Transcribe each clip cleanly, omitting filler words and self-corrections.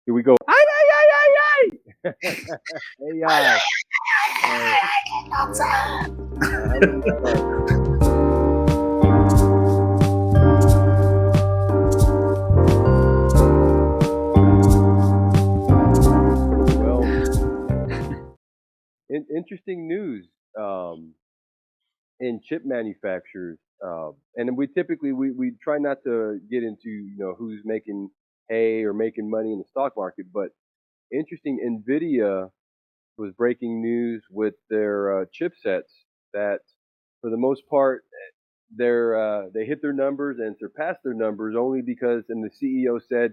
Here we go. Ay, ay, ay, ay, ay. AI. How do we start? Well, interesting news in chip manufacturers. And we typically we try not to get into who's making hay or making money in the stock market, but interesting. Nvidia was breaking news with their chipsets that, for the most part, they hit their numbers and surpassed their numbers only because, and the CEO said,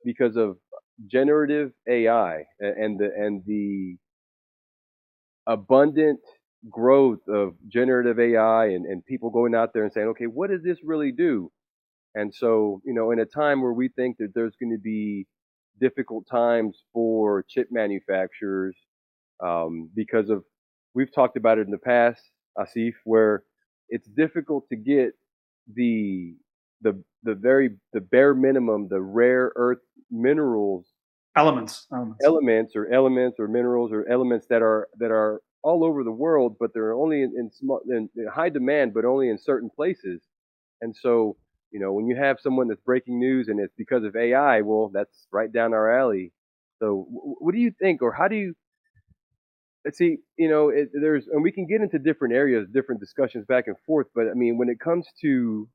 because of generative AI and the abundant growth of generative AI and people going out there and saying, okay, what does this really do? And so, in a time where we think that there's going to be difficult times for chip manufacturers, because of, we've talked about it in the past, Asif, where it's difficult to get the the bare minimum, the rare earth minerals, Elements. elements or minerals or elements that are all over the world, but they're only in high demand, but only in certain places. And so, when you have someone that's breaking news and it's because of AI, well, that's right down our alley. So, what do you think, or how do you let's see? There's, and we can get into different areas, different discussions back and forth. But I mean, when it comes to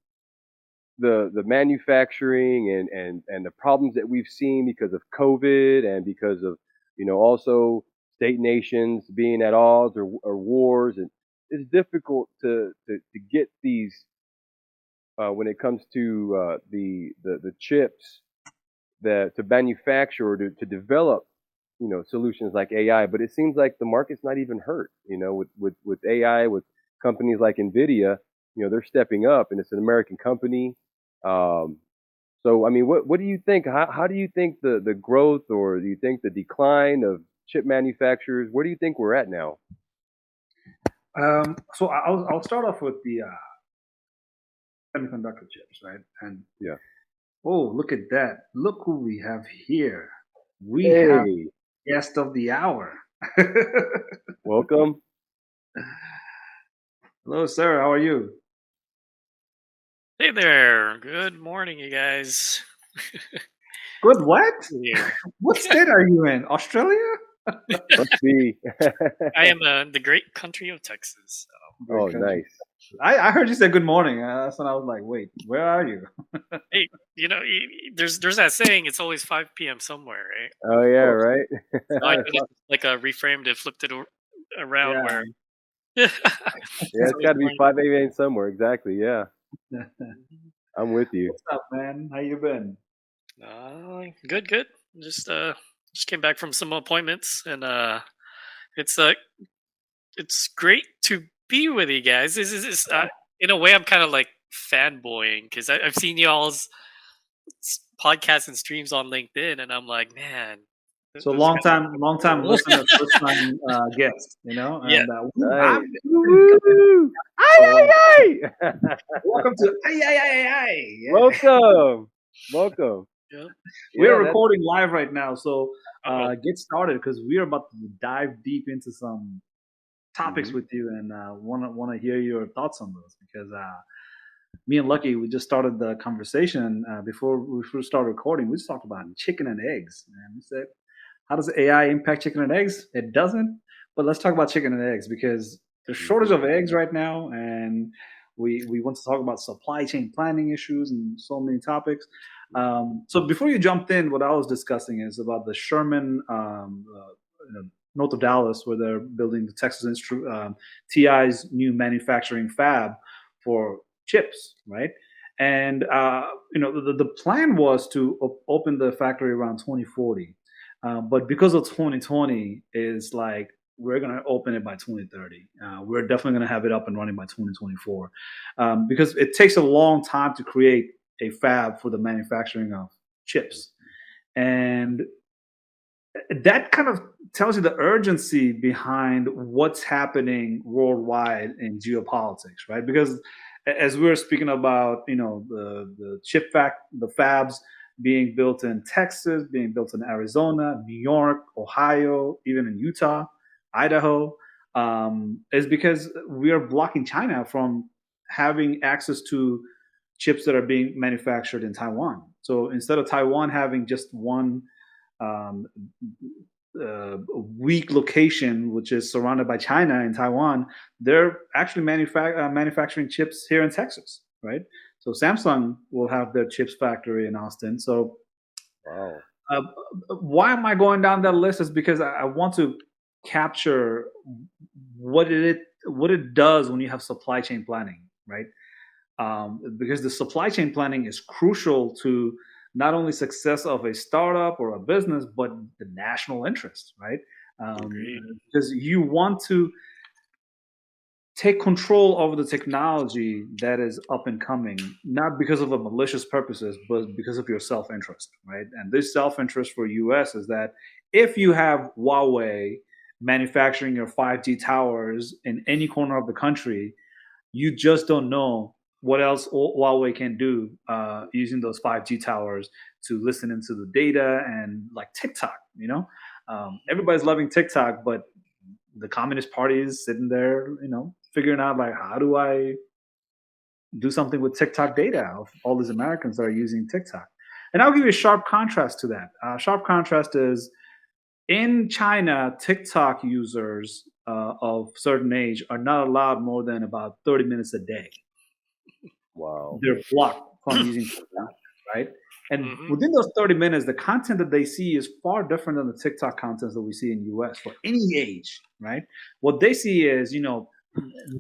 the manufacturing and the problems that we've seen because of COVID and because of also state nations being at odds or wars, and it's difficult to get these when it comes to the chips that to manufacture or to develop solutions like AI. But it seems like the market's not even hurt, with AI, with companies like Nvidia. They're stepping up, and it's an American company. um, so, I mean, what do you think? How do you think the growth, or do you think the decline of chip manufacturers? Where do you think we're at now? So I'll start off with the semiconductor chips, right? And Yeah. oh, look at that! Look who we have here. We have Hey, guest of the hour. welcome. Hello, sir. How are you? Hey there. Good morning, you guys. Good. What? Yeah. What state are you in? Australia? Must be. I am the great country of Texas. Oh, nice. I heard you say good morning. That's when I was like, wait, where are you? Hey, there's that saying, it's always 5 p.m. somewhere, right? Oh yeah, right. So I just like reframed it, flipped it around Yeah. where. Yeah, It's it's got to be always 5 a.m. somewhere. Exactly. Yeah, I'm with you. What's up, man? How you been? good, good. Just came back from some appointments, and it's it's great to be with you guys. This is in a way, I'm kind of like fanboying because I've seen y'all's podcasts and streams on LinkedIn, and I'm like, man, So those guys long are time cool. listener, first time guest, Yeah. and Nice. I'm Woo! Ay, so ay, ay! welcome to AyAyAyAi. Yeah. Welcome, welcome. Yeah. We're Yeah, that's recording live right now, so Oh, get started because we're about to dive deep into some topics mhm. with you, and wanna hear your thoughts on those because me and Lucky, we just started the conversation before we first started recording. We just talked about chicken and eggs, and we said, how does AI impact chicken and eggs? It doesn't. But let's talk about chicken and eggs because there's shortage Mhm. of eggs right now, and we want to talk about supply chain planning issues and so many topics. So before you jumped in, what I was discussing is about the Sherman, north of Dallas, where they're building the TI's new manufacturing fab for chips, right? And the plan was to open the factory around 2040, but because of 2020, is like we're gonna open it by 2030. We're definitely gonna have it up and running by 2024, because it takes a long time to create a fab for the manufacturing of chips, and that kind of tells you the urgency behind what's happening worldwide in geopolitics, right? Because as we were speaking about, the chip fact, the fabs, being built in Texas, being built in Arizona, New York, Ohio, even in Utah, Idaho, is because we are blocking China from having access to chips that are being manufactured in Taiwan. So instead of Taiwan having just one um, weak location, which is surrounded by China in Taiwan, they're actually manufacturing chips here in Texas, right? So Samsung will have their chips factory in Austin. So Wow. why am I going down that list? Is because I want to capture what it does when you have supply chain planning, right? Because the supply chain planning is crucial to not only success of a startup or a business, but the national interest, right? Because you want to take control over the technology that is up and coming, not because of a malicious purposes, but because of your self-interest, right? And this self-interest for US is that if you have Huawei manufacturing your 5G towers in any corner of the country, you just don't know what else Huawei can do using those 5G towers to listen into the data and like TikTok, everybody's loving TikTok, but the Communist Party is sitting there, figuring out like, how do I do something with TikTok data of all these Americans that are using TikTok? And I'll give you a sharp contrast to that. Sharp contrast is in China, TikTok users of certain age are not allowed more than about 30 minutes a day. Wow. They're blocked from using TikTok, right? And within those 30 minutes, the content that they see is far different than the TikTok content that we see in the US for any age, right? What they see is,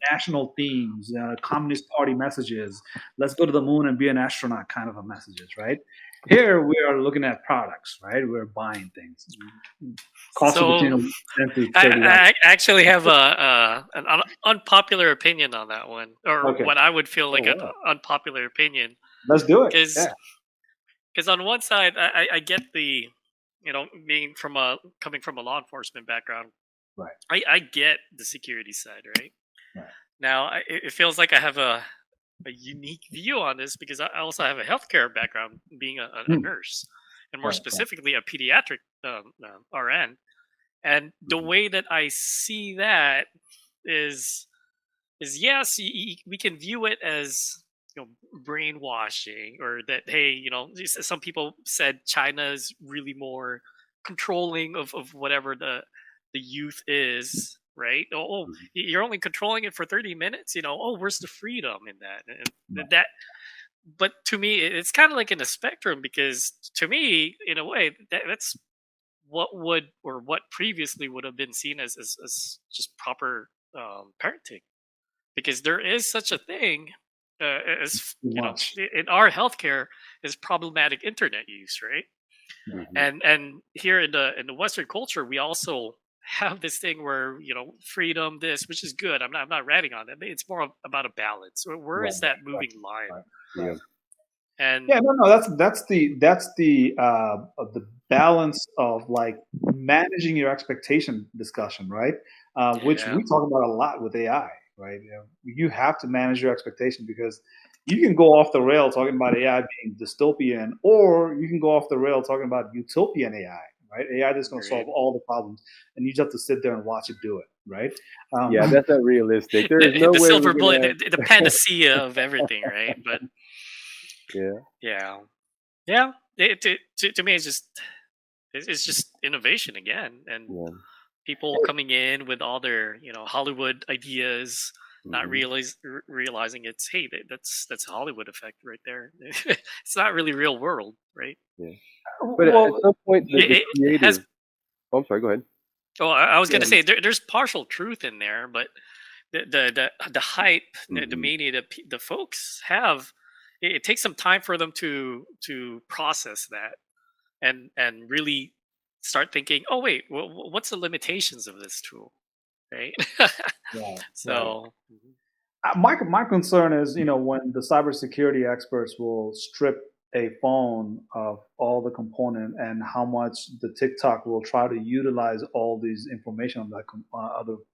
national themes, Communist Party messages, let's go to the moon and be an astronaut kind of a messages, right? Here we are looking at products, right? We're buying things. Cost So, of between 10 to 30 I actually have an unpopular opinion on that one, or Okay. what I would feel like Oh, an wow. unpopular opinion. Let's do it. Because on one side, I get the, being coming from a law enforcement background, Right. I get the security side, right? Right. Now, it feels like I have a unique view on this because I also have a healthcare background, being a nurse, and more Right, specifically a pediatric RN. And the way that I see that is yes, we can view it as brainwashing, or that, hey, some people said China is really more controlling of whatever the youth is, right? Oh, you're only controlling it for 30 minutes, oh, where's the freedom in that? And that, but to me, it's kind of like in a spectrum, because to me, in a way, that's what previously would have been seen as just proper parenting, because there is such a thing as in our healthcare is problematic internet use, right? And here in the Western culture, we also have this thing where freedom, this, which is good. I'm not ratting on that. It's more about a balance. Where is that moving line? Yeah. And that's the balance of like managing your expectation discussion, right? Which we talk about a lot with AI, right? You have to manage your expectation, because you can go off the rail talking about AI being dystopian, or you can go off the rail talking about utopian AI, right? AI that's going to solve all the problems, and you just have to sit there and watch it do it, right? Yeah, that's not realistic. There is no the way silver we're bullet, gonna the panacea of everything, right? But yeah. To me, it's just innovation again, and people coming in with all their Hollywood ideas, not realizing it's, hey, that's Hollywood effect right there. It's not really real world, right? Yeah. But at some point, the creative. I'm sorry. Go ahead. Oh, I was going to say there's partial truth in there, but the hype, the mania the folks have, it takes some time for them to process that and really start thinking, oh wait, what's the limitations of this tool, right? So my concern is, when the cybersecurity experts will strip a phone of all the component, and how much the TikTok will try to utilize all these information on that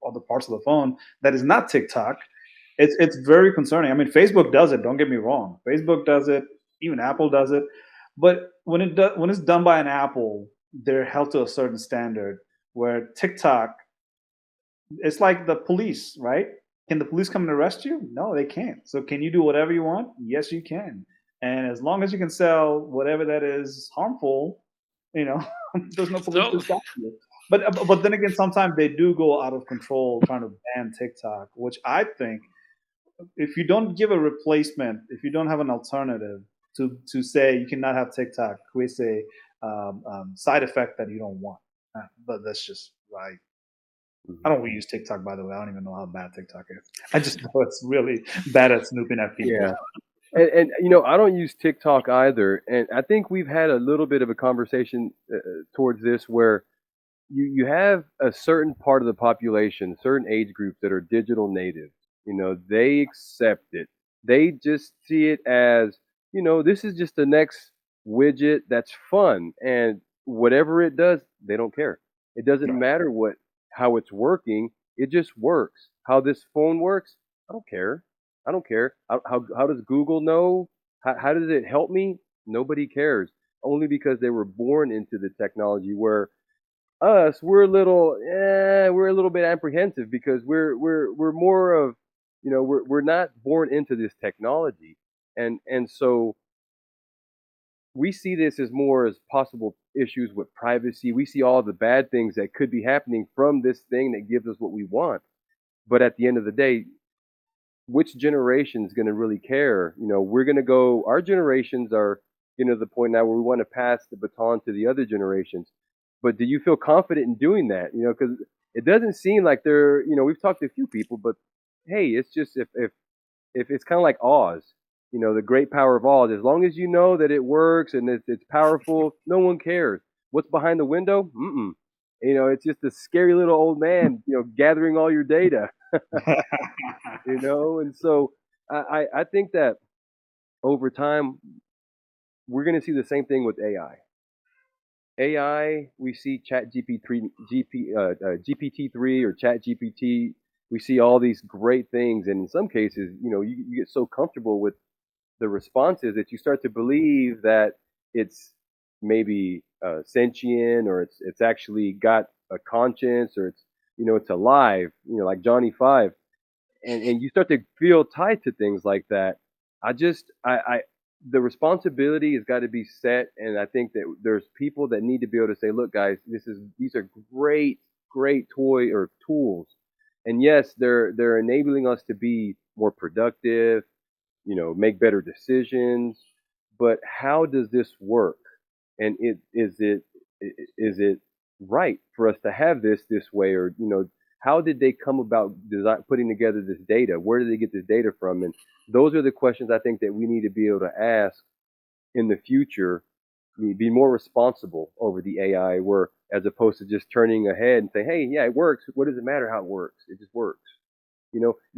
other parts of the phone that is not TikTok. It's very concerning. I mean, Facebook does it. Don't get me wrong. Facebook does it. Even Apple does it. But when it's done by an Apple, they're held to a certain standard. Where TikTok, it's like the police, right? Can the police come and arrest you? No, they can't. So can you do whatever you want? Yes, you can. And as long as you can sell whatever that is harmful, you know, there's no police to So stop you. But then again, sometimes they do go out of control trying to ban TikTok, which I think if you don't give a replacement, if you don't have an alternative to say you cannot have TikTok, creates a side effect that you don't want. But that's just like I don't use TikTok, by the way. I don't even know how bad TikTok is. I just know it's really bad at snooping at people. Yeah. And I don't use TikTok either, and I think we've had a little bit of a conversation towards this where you have a certain part of the population, certain age groups that are digital natives. They accept it. They just see it as, this is just the next widget that's fun, and whatever it does, they don't care. It doesn't matter how it's working. It just works. How this phone works, I don't care. I don't care. How does Google know? How does it help me? Nobody cares. Only because they were born into the technology. Where us, we're a little bit apprehensive because we're more of, we're not born into this technology, and so we see this as more as possible issues with privacy. We see all the bad things that could be happening from this thing that gives us what we want. But at the end of the day, which generation is going to really care? We're going to go. Our generations are getting to the point now where we want to pass the baton to the other generations. But do you feel confident in doing that? Because it doesn't seem like they're. We've talked to a few people, but hey, it's just if it's kind of like Oz. The great power of Oz. As long as you know that it works and it's powerful, no one cares. What's behind the window? Mm-mm. It's just a scary little old man, gathering all your data. And so I think that over time we're going to see the same thing with AI. We see GPT-3 or Chat GPT. We see all these great things, and in some cases, you get so comfortable with the responses that you start to believe that it's maybe sentient, or it's actually got a conscience, or it's alive, like Johnny Five, and you start to feel tied to things like that. I the responsibility has got to be set, and I think that there's people that need to be able to say, look, guys, these are great toy or tools, and yes, they're enabling us to be more productive, make better decisions, but how does this work? And is it right for us to have this way, or how did they come about putting together this data? Where did they get this data from? And those are the questions I think that we need to be able to ask in the future. Be more responsible over the AI, where as opposed to just turning ahead and say, hey, yeah, it works. What does it matter how it works? It just works.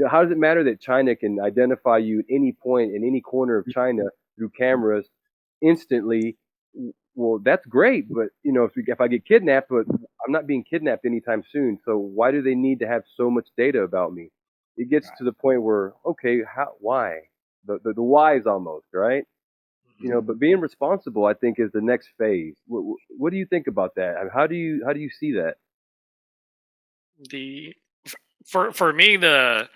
How does it matter that China can identify you at any point in any corner of China through cameras instantly? Well, that's great, but if I get kidnapped, but I'm not being kidnapped anytime soon. So why do they need to have so much data about me? It gets to the point where, okay, why? The whys almost, right? But being responsible, I think, is the next phase. What do you think about that? How do you see that? the for me, the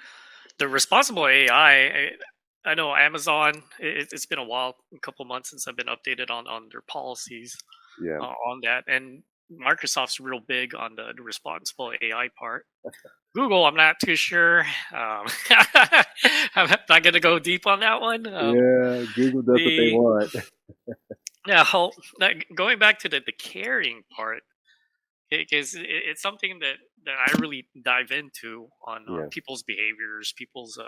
responsible I know Amazon. It's been a while, a couple months since I've been updated on their policies Yeah. on that, and Microsoft's real big on the responsible AI part. Google, I'm not too sure. I'm not going to go deep on that one. Yeah, Google does what they The want. Yeah, going back to the caring part, because it's something that I really dive into on Yeah. people's behaviors, people's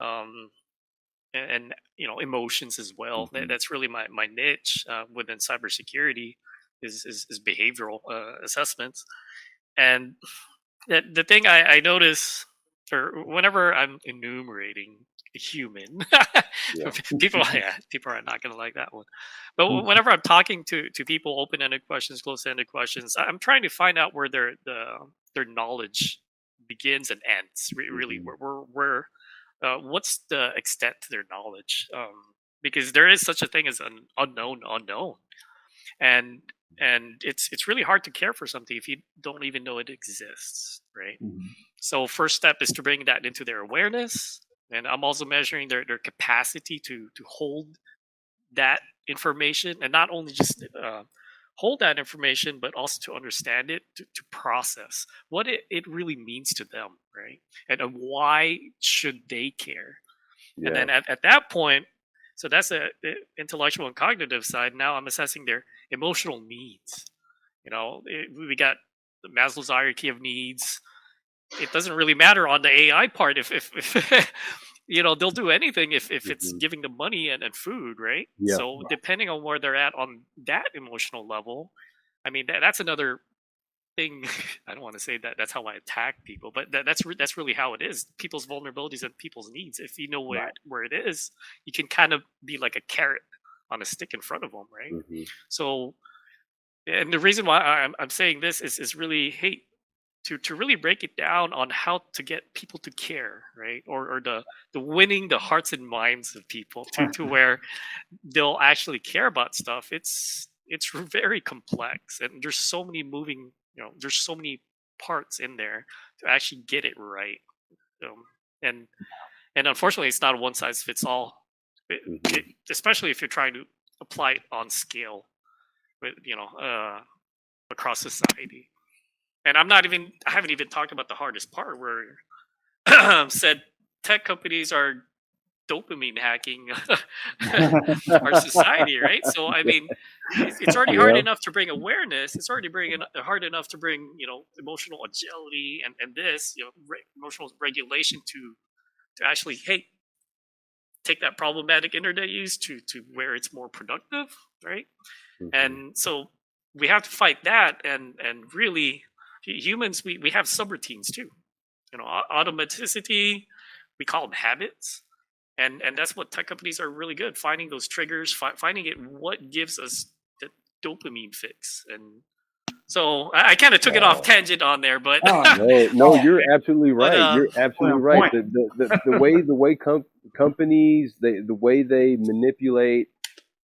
um, and emotions as well. That's really my niche within cybersecurity is behavioral assessments. And the thing I notice, or whenever I'm enumerating a human, Yeah. people are not going to like that one. But whenever I'm talking to people, open-ended questions, close-ended questions, I'm trying to find out where their knowledge begins and ends. Really, where what's the extent to their knowledge? because there is such a thing as an unknown, and it's really hard to care for something if you don't even know it exists, right? Mhm. So first step is to bring that into their awareness, and I'm also measuring their capacity to hold that information, and not only just hold that information, but also to understand it, to process what it really means to them, right? And why should they care? And Yeah. then at that point, so that's the intellectual and cognitive side. Now I'm assessing their emotional needs. We got the Maslow's hierarchy of needs. It doesn't really matter on the AI part if they'll do anything if it's Hmm. giving them money and food, right? Yeah. So depending on where they're at on that emotional level, I mean that's another thing. I don't want to say that that's how I attack people, but that's really how it is. People's vulnerabilities and people's needs. If you know Right. where it is, you can kind of be like a carrot on a stick in front of them, right? Hmm. So, and the reason why I'm saying this is really, hey, to really break it down on how to get people to care, right? Or the winning the hearts and minds of people to where they'll actually care about stuff. It's very complex, and there's so many moving, there's so many parts in there to actually get it right. Um, and and unfortunately, it's not a one size fits all, Hmm. especially if you're trying to apply it on scale with across society. And I haven't even talked about the hardest part where said tech companies are dopamine hacking our society, right? So I mean, it's already hard Yeah. enough to bring awareness. It's already hard enough to bring emotional agility and this emotional regulation to actually, hey, take that problematic internet use to where it's more productive, right? Hmm. And so we have to fight that, and really humans, we have subroutines too. Automaticity, we call them habits, and that's what tech companies are really good, finding those triggers, finding it what gives us the dopamine fix. And so I kind of took it off Wow. tangent on there, but Oh, No, no, no, you're absolutely but right. You're point absolutely on right. point. The way the way they manipulate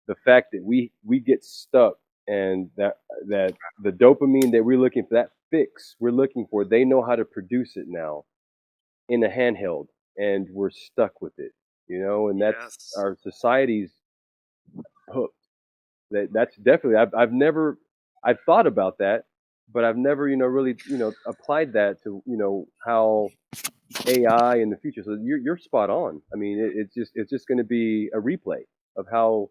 the fact that we get stuck, and that the dopamine that we're looking for, that fix we're looking for, they know how to produce it now in a handheld, and we're stuck with it. And that's yes, our society's hooked. That's definitely, I've never, I've thought about that, but I've never really applied that to how AI in the future. So you're spot on. I mean, it's just going to be a replay of how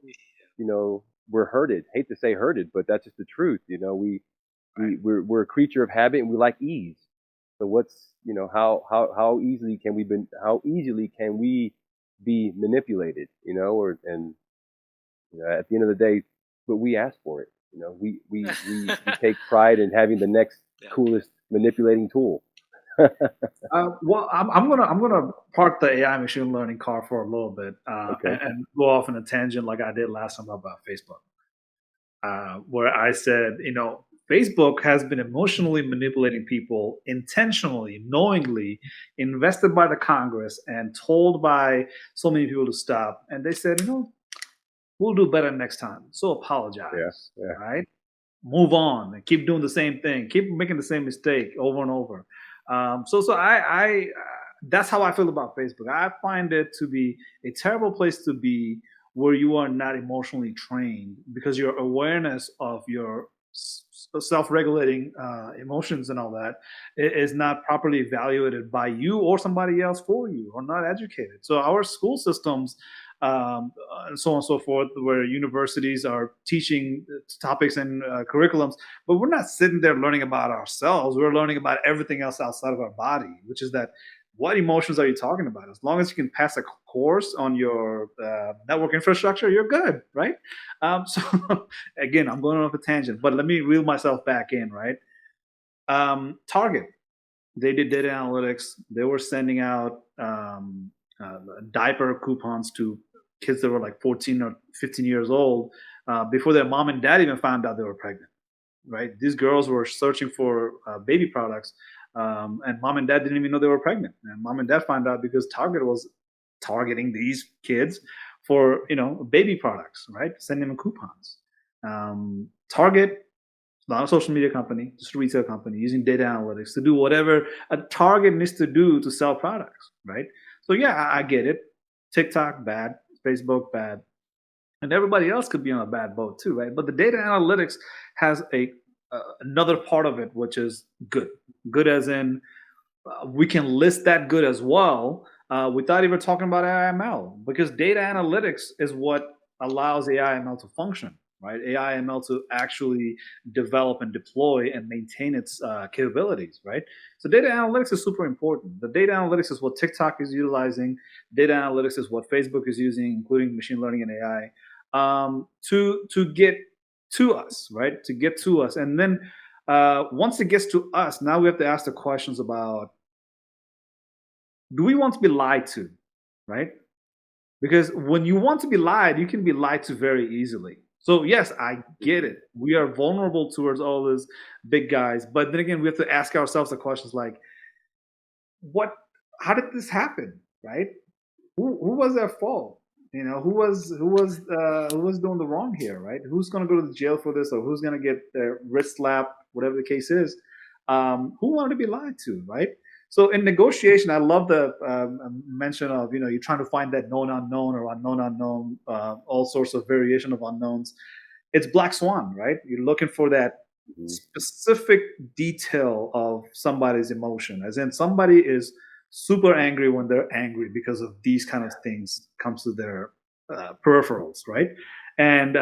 we're herded. Hate to say herded, but that's just the truth. Right. We're a creature of habit, and we like ease. So what's how easily can we be manipulated? Or and at the end of the day, but we ask for it. We take pride in having the next yeah, coolest manipulating tool. Well, I'm gonna park the AI machine learning car for a little bit, Okay. and go off in a tangent like I did last time about Facebook, where I said, Facebook has been emotionally manipulating people intentionally, knowingly, invested by the Congress and told by so many people to stop. And they said, we'll do better next time. So Yeah. apologize, Yeah. right? Move on and keep doing the same thing. Keep making the same mistake over and over. So that's how I feel about Facebook. I find it to be a terrible place to be where you are not emotionally trained because your awareness of your self-regulating emotions and all that is not properly evaluated by you or somebody else for you, or not educated. So our school systems, and so on and so forth, where universities are teaching topics and curriculums, but we're not sitting there learning about ourselves. We're learning about everything else outside of our body, which is that what emotions are you talking about? As long as you can pass a course on your network infrastructure, you're good, right? So again, I'm going off a tangent, but let me reel myself back in, right? Target, they did data analytics. They were sending out diaper coupons to kids that were like 14 or 15 years old before their mom and dad even found out they were pregnant, right? These girls were searching for baby products, and mom and dad didn't even know they were pregnant. And mom and dad found out because Target was targeting these kids for baby products, right? Sending them coupons. Target, not a social media company, just a retail company, using data analytics to do whatever a Target needs to do to sell products, right? So yeah, I get it. TikTok bad, Facebook bad, and everybody else could be on a bad boat too, right? But the data analytics has another part of it, which is good. Good as in we can list that good as well without even talking about AI/ML, because data analytics is what allows AI/ML to function, right? AI/ML to actually develop and deploy and maintain its capabilities, right? So data analytics is super important. The data analytics is what TikTok is utilizing. Data analytics is what Facebook is using, including machine learning and AI, to get to us, right? To get to us, and then once it gets to us, now we have to ask the questions about, do we want to be lied to, right? Because when you want to be lied, you can be lied to very easily. So yes, I get it. We are vulnerable towards all those big guys, but then again, we have to ask ourselves the questions like, what? How did this happen, right? Who was at fault? Who was doing the wrong here, right? Who's going to go to the jail for this, or who's going to get their wrist slapped, whatever the case is? Who wanted to be lied to, right? So in negotiation, I love the mention of you're trying to find that known unknown or unknown unknown, all sorts of variation of unknowns. It's black swan, right? You're looking for that specific detail of somebody's emotion, as in somebody is super angry when they're angry because of these kind of things comes to their peripherals, right? And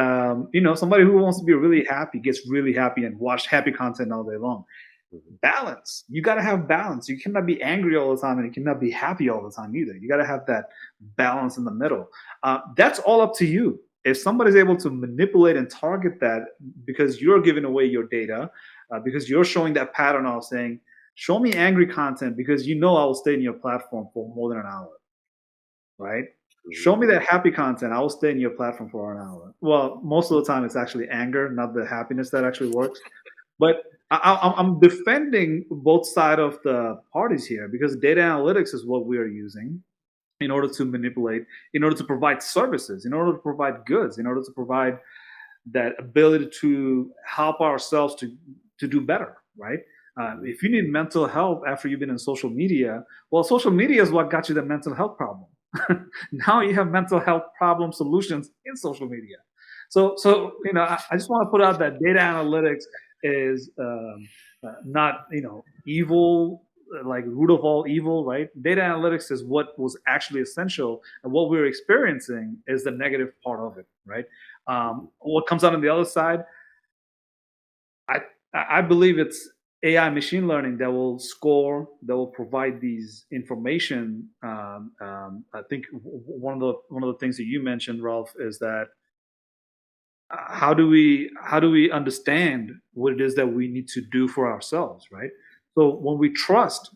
somebody who wants to be really happy gets really happy and watch happy content all day long. Balance. You got to have balance. You cannot be angry all the time, and you cannot be happy all the time either. You got to have that balance in the middle. That's all up to you. If somebody's able to manipulate and target that because you're giving away your data, because you're showing that pattern of saying, show me angry content because I will stay in your platform for more than an hour, right? Show me that happy content. I will stay in your platform for an hour. Well, most of the time it's actually anger, not the happiness that actually works. But I'm defending both sides of the parties here, because data analytics is what we are using in order to manipulate, in order to provide services, in order to provide goods, in order to provide that ability to help ourselves to do better, right? If you need mental health after you've been in social media, well, social media is what got you the mental health problem. Now you have mental health problem solutions in social media. So I just want to put out that data analytics is not evil, like root of all evil, right? Data analytics is what was actually essential, and what we're experiencing is the negative part of it, right? What comes out on the other side, I believe it's AI machine learning that will score, that will provide these information. I think one of the things that you mentioned, Ralph, is that how do we understand what it is that we need to do for ourselves, right? So when we trust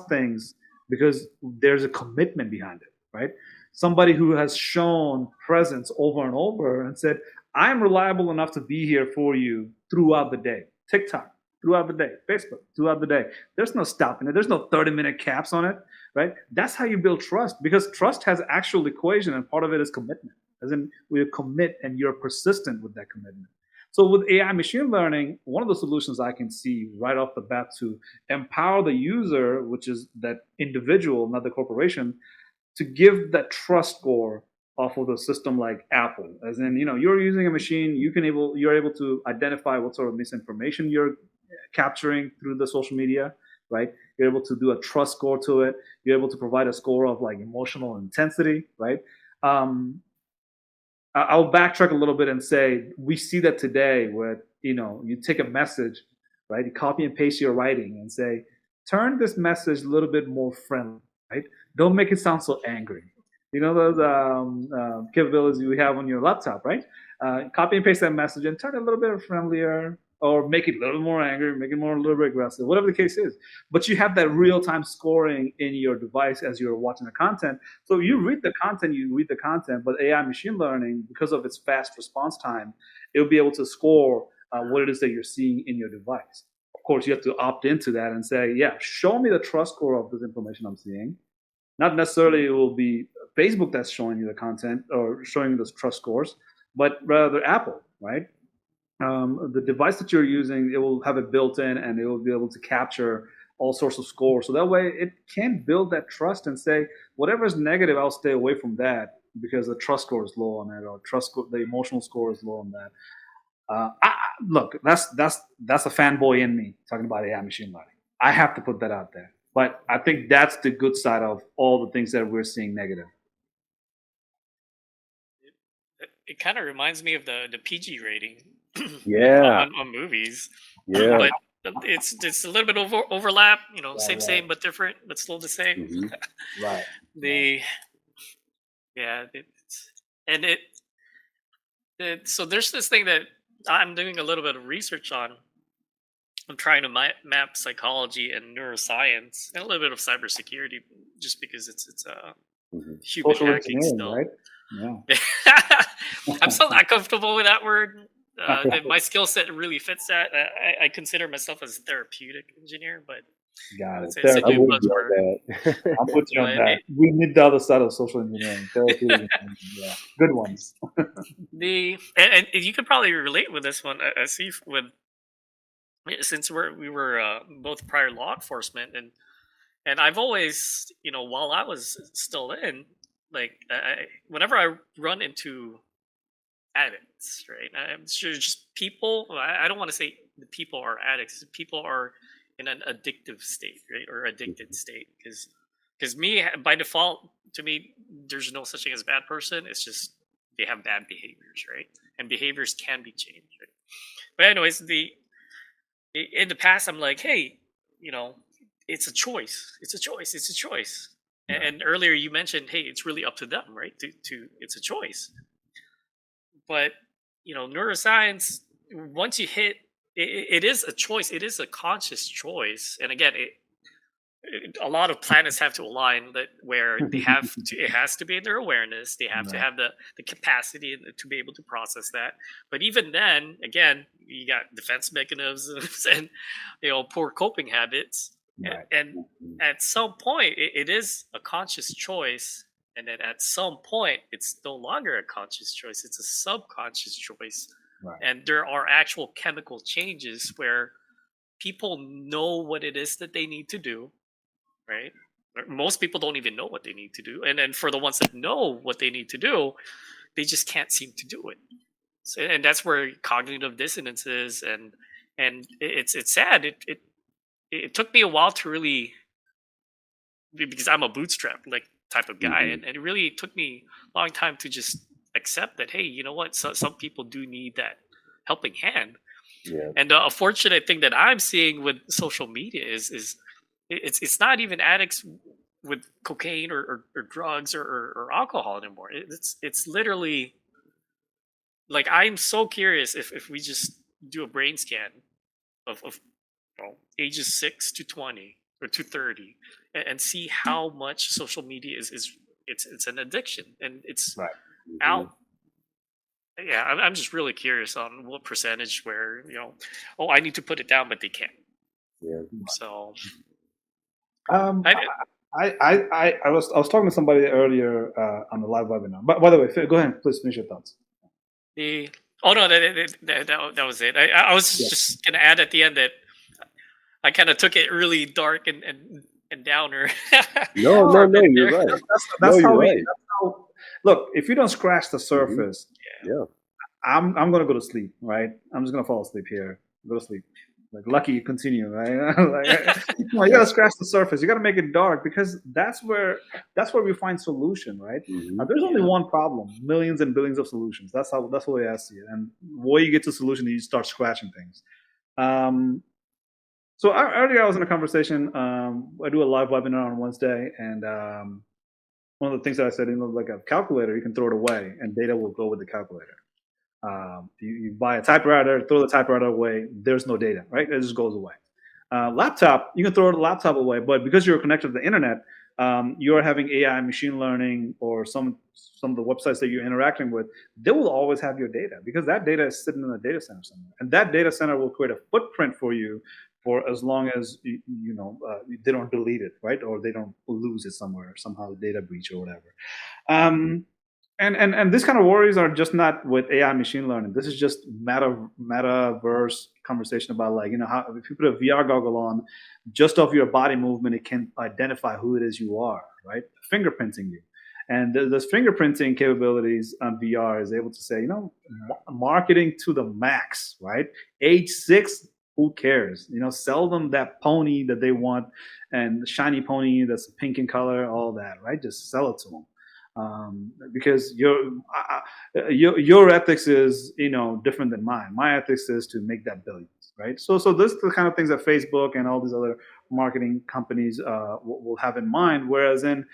things because there's a commitment behind it, right? Somebody who has shown presence over and over and said, I'm reliable enough to be here for you throughout the day. TikTok, throughout the day. Facebook, throughout the day. There's no stopping it. There's no 30-minute caps on it, right? That's how you build trust, because trust has actual equation, and part of it is commitment. As in, we commit and you're persistent with that commitment. So with AI machine learning, one of the solutions I can see right off the bat to empower the user, which is that individual, not the corporation, to give that trust score off of the system like Apple. As in, you're using a machine, you're able to identify what sort of misinformation you're capturing through the social media, right? You're able to do a trust score to it. You're able to provide a score of like emotional intensity, right? I'll backtrack a little bit and say we see that today where you take a message, right? You copy and paste your writing and say, turn this message a little bit more friendly, right? Don't make it sound so angry. Those capabilities we have on your laptop, right? Copy and paste that message and turn it a little bit friendlier, or make it a little more angry, make it a little bit aggressive, whatever the case is. But you have that real-time scoring in your device as you're watching the content. So you read the content, but AI machine learning, because of its fast response time, it'll be able to score what it is that you're seeing in your device. Of course, you have to opt into that and say, yeah, show me the trust score of this information I'm seeing. Not necessarily it will be Facebook that's showing you the content or showing you those trust scores, but rather Apple, right? The device that you're using, it will have it built in, and it will be able to capture all sorts of scores. So that way, it can build that trust and say, whatever is negative, I'll stay away from that because the trust score is low on it, or the emotional score is low on that. Look, that's a fanboy in me talking about AI machine learning. I have to put that out there. But I think that's the good side of all the things that we're seeing negative. It kind of reminds me of the PG rating Yeah. on movies, Yeah. but it's a little bit overlap. Same right. same but different, but still the same. Mhm. Right. Yeah, so there's this thing that I'm doing a little bit of research on. I'm trying to map psychology and neuroscience and a little bit of cybersecurity, just because it's a Mhm. human Social hacking engineering, still. right? Yeah. I'm still not comfortable with that word. My skill set really fits that. I consider myself as a therapeutic engineer, but Got it. it's a I'm new with you buzzword. on that. I'm with you on But that. We need the other side of social engineering, therapeutic engineering. Yeah, good ones. and you could probably relate with this one, Asif, since we were both prior law enforcement, and I've always, while I was still in, like, whenever I run into addicts, right? I'm sure just people. I don't want to say the people are addicts. People are in an addictive state, right, or addicted state. Because me, by default, to me, there's no such thing as a bad person. It's just they have bad behaviors, right? And behaviors can be changed. Right? But anyways, in the past, I'm like, hey, it's a choice. It's a choice. It's a choice. Right. And earlier you mentioned, hey, it's really up to them, right? To it's a choice. But neuroscience, once you hit, it is a choice. It is a conscious choice. And again, a lot of planets have to align that where they have to. It has to be in their awareness. They have to Right. have the capacity to be able to process that. But even then, again, you got defense mechanisms and poor coping habits. Right. And at some point, it is a conscious choice. And then at some point, it's no longer a conscious choice. It's a subconscious choice. Right. And there are actual chemical changes where people know what it is that they need to do, right? Most people don't even know what they need to do. And then for the ones that know what they need to do, they just can't seem to do it. So, and that's where cognitive dissonance is. And it's sad. It took me a while to really, because I'm a bootstrap like type of guy, Mhm. and it really took me a long time to just accept that, hey, you know what, some people do need that helping hand. Yeah. And the unfortunate thing that I'm seeing with social media is it's not even addicts with cocaine or drugs or alcohol anymore. It's literally like, I'm so curious if we just do a brain scan of ages 6 to 20 or to 30, and see how much social media is it's an addiction, and it's Right. out. Yeah, I'm just really curious on what percentage where I need to put it down, but they can't. Yeah. So Um, I, I was talking to somebody earlier on the live webinar. But by the way, go ahead, please finish your thoughts. the oh no, that was it. I was just gonna add at the end that I kind of took it really dark and downer. No, you're right. That's No, how you're we. right. That's how, look, if you don't scratch the surface, Yeah. I'm gonna go to sleep. Right? I'm just gonna fall asleep here. Go to sleep. Like Lucky, you continue. Right? You gotta scratch the surface. You gotta make it dark, because that's where we find solution. Right? Mhm. There's only one problem, millions and billions of solutions. That's the way I see it. And the way you get to solution, you start scratching things. So earlier I was in a conversation. I do a live webinar on Wednesday, and one of the things that I said, like a calculator, you can throw it away, and data will go with the calculator. You buy a typewriter, throw the typewriter away. There's no data, right? It just goes away. Laptop, you can throw the laptop away, but because you're connected to the internet, you're having AI, machine learning, or some of the websites that you're interacting with, they will always have your data because that data is sitting in a data center somewhere, and that data center will create a footprint for you for as long as they don't delete it, right, or they don't lose it somewhere, somehow data breach or whatever. Um, and this kind of worries are just not with AI machine learning. This is just metaverse conversation about, like, how if you put a VR goggle on, just off your body movement, it can identify who it is you are, right? Fingerprinting you. And those fingerprinting capabilities on VR is able to say, marketing to the max, right? Age 6, who cares? Sell them that pony that they want, and the shiny pony that's pink in color, all that, right? Just sell it to them. Because your ethics is different than mine. My ethics is to make that billions, right? So this is the kind of things that Facebook and all these other marketing companies will have in mind. Whereas in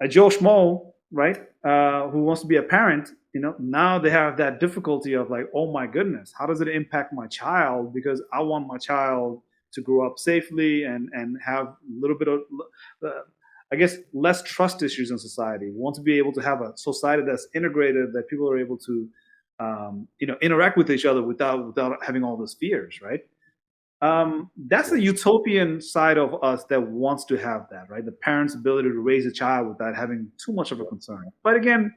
a Joe Schmo, right, who wants to be a parent, now they have that difficulty of, like, oh my goodness, how does it impact my child? Because I want my child to grow up safely and have a little bit of I guess less trust issues in society. We want to be able to have a society that's integrated, that people are able to interact with each other without having all those fears, right? That's the utopian side of us that wants to have that, right? The parent's ability to raise a child without having too much of a concern. But again,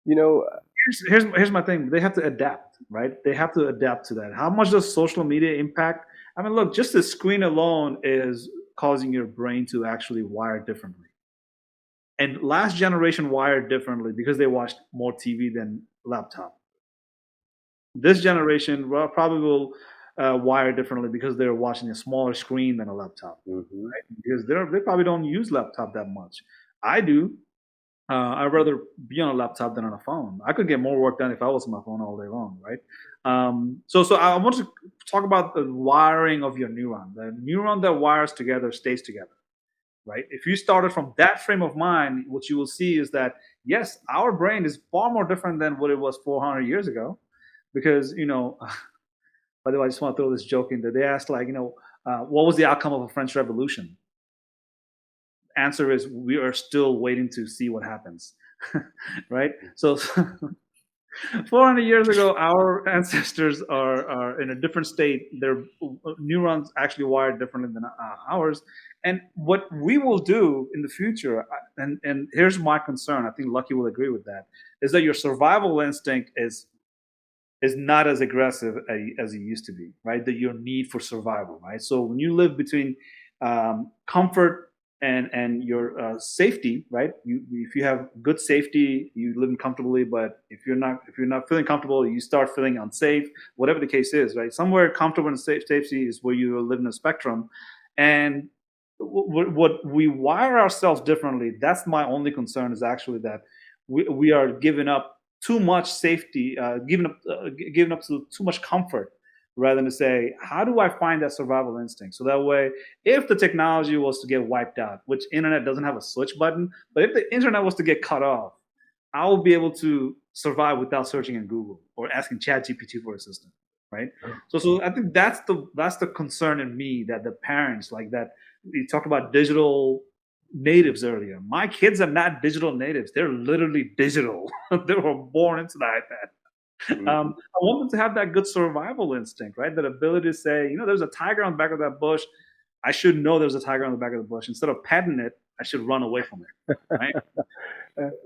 here's my thing. They have to adapt, right? They have to adapt to that. How much does social media impact? I mean, look, just the screen alone is causing your brain to actually wire differently. And last generation wired differently because they watched more TV than laptop. This generation probably will wire differently because they're watching a smaller screen than a laptop, right? Because they probably don't use laptop that much. I do. I'd rather be on a laptop than on a phone. I could get more work done if I was on my phone all day long, right? So I want to talk about the wiring of your neuron. The neuron that wires together stays together, right? If you started from that frame of mind, what you will see is that, yes, our brain is far more different than what it was 400 years ago. Because, by the way, I just want to throw this joke in there. They asked, like, what was the outcome of a French Revolution? Answer is, we are still waiting to see what happens, right? So 400 years ago, our ancestors are in a different state. Their neurons actually wired differently than ours. And what we will do in the future, and here's my concern, I think Lucky will agree with that, is that your survival instinct is not as aggressive as it used to be, right? That your need for survival, right? So when you live between comfort and your safety, right? If you have good safety, you live comfortably. But if you're not feeling comfortable, you start feeling unsafe. Whatever the case is, right? Somewhere comfortable and safety is where you live in a spectrum. And what we wire ourselves differently. That's my only concern, is actually that we are giving up too much safety, giving up to too much comfort, rather than to say, how do I find that survival instinct? So that way, if the technology was to get wiped out, which internet doesn't have a switch button, but if the internet was to get cut off, I will be able to survive without searching in Google or asking ChatGPT for assistance, right? So I think that's the concern in me, that the parents, like that, we talked about digital natives earlier. My kids are not digital natives. They're literally digital. They were born into the iPad. I want them to have that good survival instinct, right? That ability to say, there's a tiger on the back of that bush. I should know there's a tiger on the back of the bush. Instead of petting it, I should run away from it, right?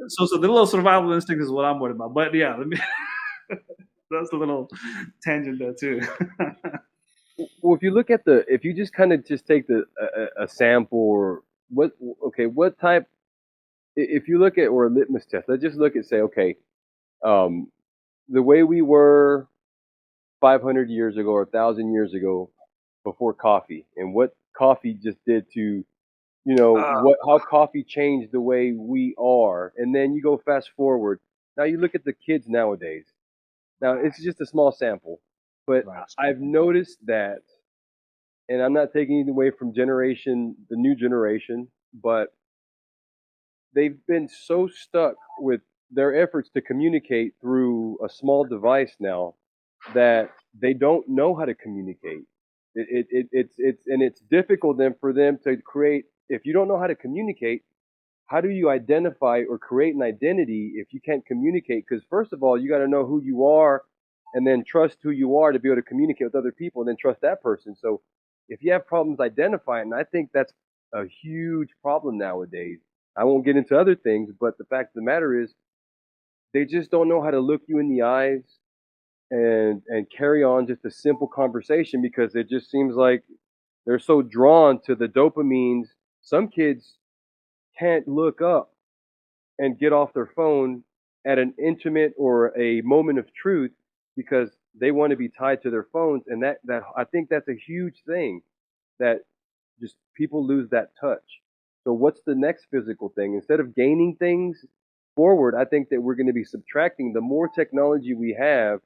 So the little survival instinct is what I'm worried about. But yeah, that's a little tangent there too. Well, if you just kind of just take a sample, or what type, if you look at, or a litmus test, let's just look at, say, okay, the way we were 500 years ago or 1,000 years ago before coffee, and what coffee just did to, how coffee changed the way we are. And then you go fast forward. Now you look at the kids nowadays. Now it's just a small sample, but I've noticed that, and I'm not taking it away from the new generation, but they've been so stuck with their efforts to communicate through a small device now, that they don't know how to communicate. It's difficult then for them to create. If you don't know how to communicate, how do you identify or create an identity if you can't communicate? Because first of all, you got to know who you are, and then trust who you are to be able to communicate with other people, and then trust that person. So if you have problems identifying, I think that's a huge problem nowadays. I won't get into other things, but the fact of the matter is, they just don't know how to look you in the eyes and carry on just a simple conversation because it just seems like they're so drawn to the dopamines. Some kids can't look up and get off their phone at an intimate or a moment of truth because they want to be tied to their phones, and that I think that's a huge thing, that just people lose that touch. So what's the next physical thing? Instead of gaining things forward, I think that we're going to be subtracting. The more technology we have,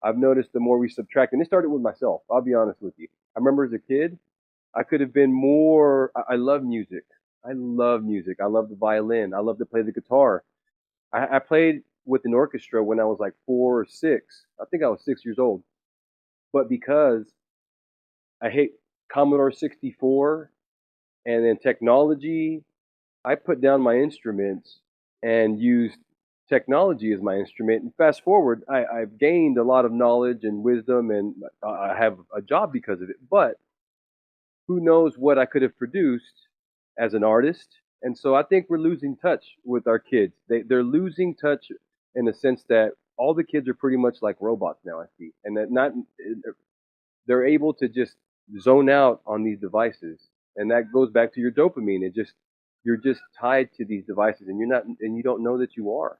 I've noticed the more we subtract. And it started with myself. I'll be honest with you. I remember as a kid, I could have been more. I love music. I love music. I love the violin. I love to play the guitar. I played with an orchestra when I was like 4 or 6. I think I was 6 years old. But because I hate Commodore 64 and then technology, I put down my instruments and used technology as my instrument. And fast forward, I've gained a lot of knowledge and wisdom, and I have a job because of it. But who knows what I could have produced as an artist? And so I think we're losing touch with our kids. They're losing touch in the sense that all the kids are pretty much like robots now. I see, and that not they're able to just zone out on these devices, and that goes back to your dopamine. You're just tied to these devices, and you don't know that you are.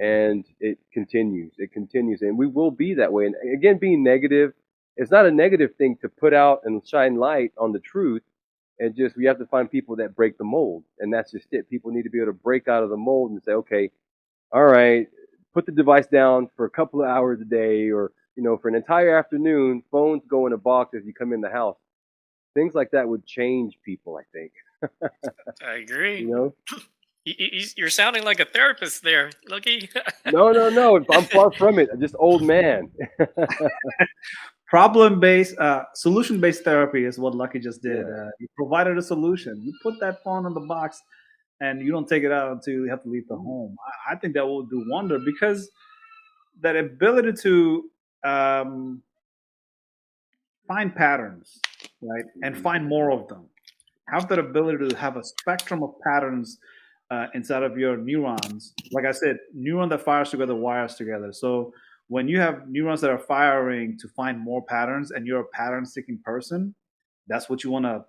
And it continues, and we will be that way. And again, being negative, it's not a negative thing to put out and shine light on the truth. And just we have to find people that break the mold, and that's just it. People need to be able to break out of the mold and say, okay, all right, put the device down for a couple of hours a day, or for an entire afternoon. Phones go in a box as you come in the house. Things like that would change people, I think. I agree. You know? You're sounding like a therapist there, Lucky. No. I'm far from it. I'm just old man. Problem-based, solution-based therapy is what Lucky just did. Yeah. You provided a solution. You put that phone in the box, and you don't take it out until you have to leave the home. I think that will do wonder, because that ability to find patterns, right, and find more of them, have that ability to have a spectrum of patterns inside of your neurons. Like I said, neuron that fires together wires together. So when you have neurons that are firing to find more patterns, and you're a pattern-seeking person, that's what you want to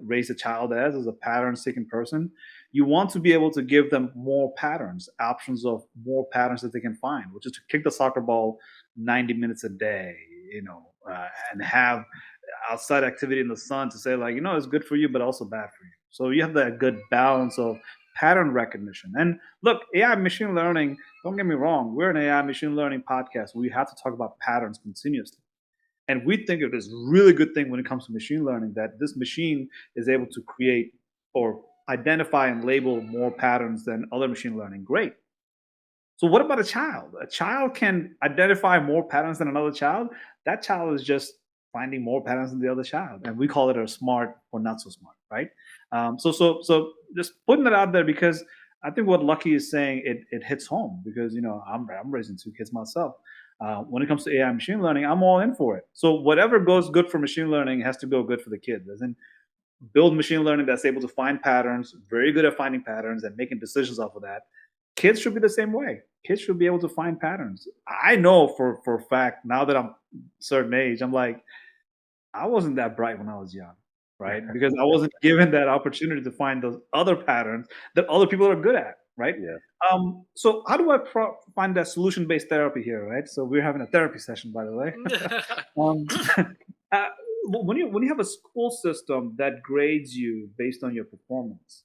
raise a child as a pattern-seeking person. You want to be able to give them more patterns, options of more patterns that they can find, which is to kick the soccer ball 90 minutes a day, and have outside activity in the sun to say, like, it's good for you, but also bad for you. So you have that good balance of pattern recognition. And look, AI machine learning, don't get me wrong, we're an AI machine learning podcast. We have to talk about patterns continuously. And we think it is a really good thing when it comes to machine learning that this machine is able to create or identify and label more patterns than other machine learning. Great. So what about a child? A child can identify more patterns than another child. That child is just finding more patterns than the other child, and we call it a smart or not so smart, right? So just putting that out there, because I think what Lucky is saying, it hits home, because I'm raising 2 kids myself. When it comes to AI machine learning, I'm all in for it. So whatever goes good for machine learning has to go good for the kids. As in, build machine learning that's able to find patterns, very good at finding patterns and making decisions off of that. Kids should be the same way. Kids should be able to find patterns. I know for a fact, now that I'm a certain age, I'm like, I wasn't that bright when I was young, right? Because I wasn't given that opportunity to find those other patterns that other people are good at, right? Yeah. So how do I find that solution-based therapy here, right? So we're having a therapy session, by the way. Uh, when you have a school system that grades you based on your performance,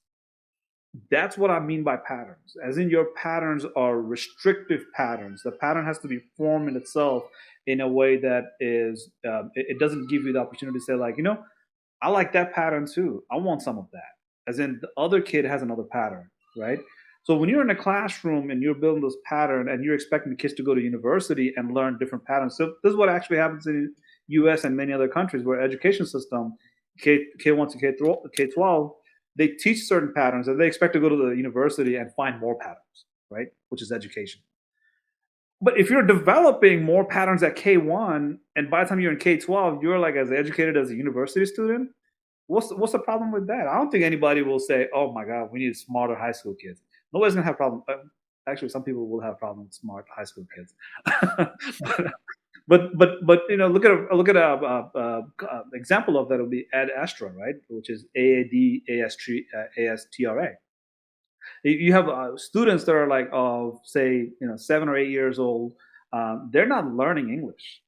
that's what I mean by patterns. As in, your patterns are restrictive patterns. The pattern has to be formed in itself in a way that is, it doesn't give you the opportunity to say, like, I like that pattern too. I want some of that. As in, the other kid has another pattern, right? So when you're in a classroom and you're building this pattern and you're expecting the kids to go to university and learn different patterns. So this is what actually happens in US and many other countries where education system, K1 to K12, they teach certain patterns and they expect to go to the university and find more patterns, right? Which is education. But if you're developing more patterns at K1 and by the time you're in K12, you're like as educated as a university student, what's the problem with that? I don't think anybody will say, "Oh my God, we need smarter high school kids." Nobody's gonna have problem. Actually, some people will have problem with smart high school kids. but look at a example of that will be Ad Astra, right? Which is AAD ASTRA. You have students that are like, say, 7 or 8 years old. They're not learning English.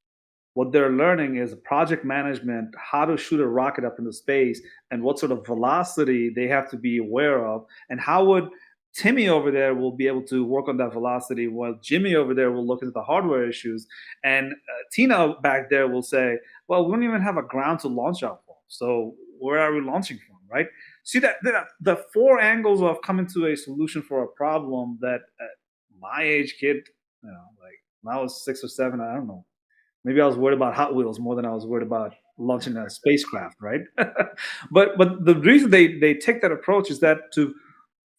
What they're learning is project management, how to shoot a rocket up into space, and what sort of velocity they have to be aware of, and how would Timmy over there will be able to work on that velocity, while Jimmy over there will look into the hardware issues, and Tina back there will say, "Well, we don't even have a ground to launch out from, so where are we launching from?" Right? See that the four angles of coming to a solution for a problem that my age kid, like when I was 6 or 7, I don't know. Maybe I was worried about Hot Wheels more than I was worried about launching a spacecraft, right? but the reason they take that approach is that to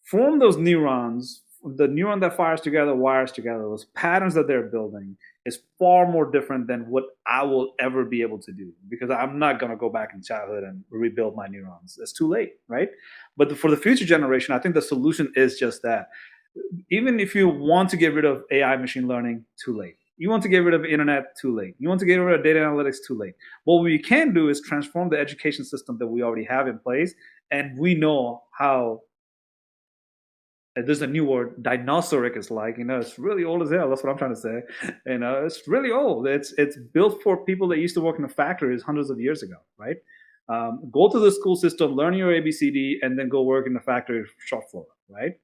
form those neurons, the neuron that fires together wires together, those patterns that they're building is far more different than what I will ever be able to do because I'm not going to go back in childhood and rebuild my neurons. It's too late, right? But for the future generation, I think the solution is just that. Even if you want to get rid of AI machine learning, too late. You want to get rid of internet, too late. You want to get rid of data analytics, too late. What we can do is transform the education system that we already have in place, and we know how. There's a new word, dinosauric is like, it's really old as hell. That's what I'm trying to say. It's really old. It's built for people that used to work in the factories hundreds of years ago, right? Go to the school system, learn your ABCD, and then go work in the factory shop floor, right?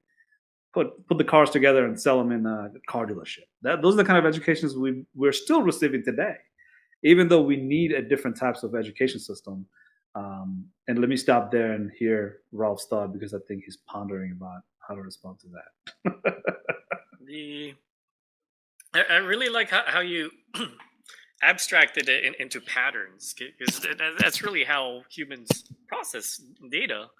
Put the cars together and sell them in a car dealership. Those are the kind of educations we're still receiving today, even though we need a different types of education system. And let me stop there and hear Ralph's thought because I think he's pondering about how to respond to that. I really like how you abstracted it into patterns because that's really how humans process data.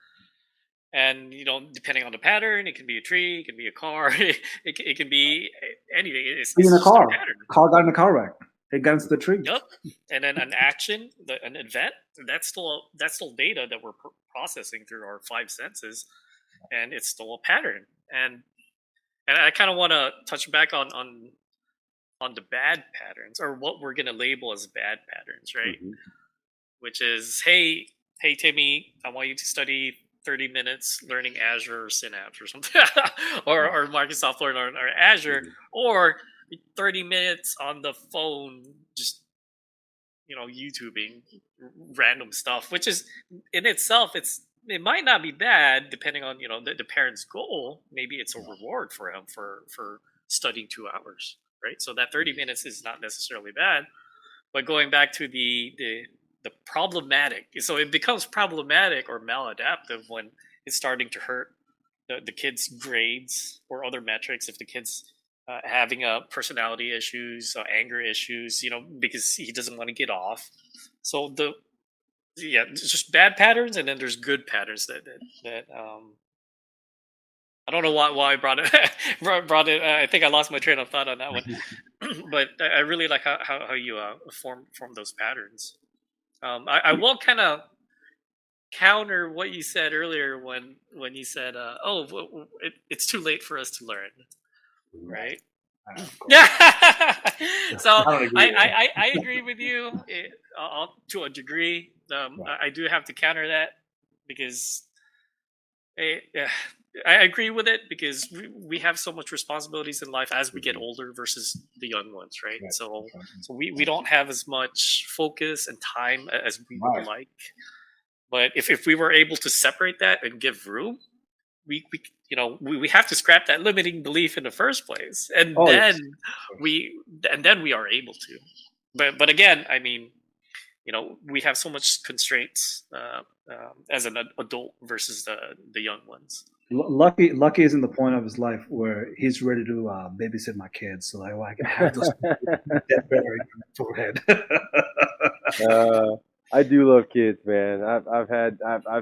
And depending on the pattern, it can be a tree, it can be a car, it can be anything. It's In a just a car. pattern. Car got in a car wreck. It got into the tree. Yep. And then an action, an event, that's still data that we're processing through our five senses, and it's still a pattern. And I kind of want to touch back on the bad patterns, or what we're going to label as bad patterns, right? Mm-hmm. Which is, hey Timmy, I want you to study 30 minutes learning Azure or Synapse or something, or Microsoft Learn or Azure, or 30 minutes on the phone, just YouTubing random stuff, which is in itself, it might not be bad depending on the parent's goal. Maybe it's a reward for him for studying 2 hours, right? So that 30 minutes is not necessarily bad. But going back to the problematic, so it becomes problematic or maladaptive when it's starting to hurt the kid's grades or other metrics. If the kid's having personality issues, anger issues, because he doesn't want to get off. So it's just bad patterns, and then there's good patterns that I don't know why I brought it. brought it. I think I lost my train of thought on that one, but I really like how you form those patterns. I will kind of counter what you said earlier when you said, it's too late for us to learn, right? Yeah. So I agree with you to a degree. I do have to counter that because I agree with it because we have so much responsibilities in life as we get older versus the young ones, right? So we don't have as much focus and time as we would like. But if we were able to separate that and give room, we have to scrap that limiting belief in the first place, and then we are able to. But again, I mean, we have so much constraints as an adult versus the young ones. Lucky is in the point of his life where he's ready to babysit my kids, so I can have those dead buried in my forehead. uh, I do love kids, man. I've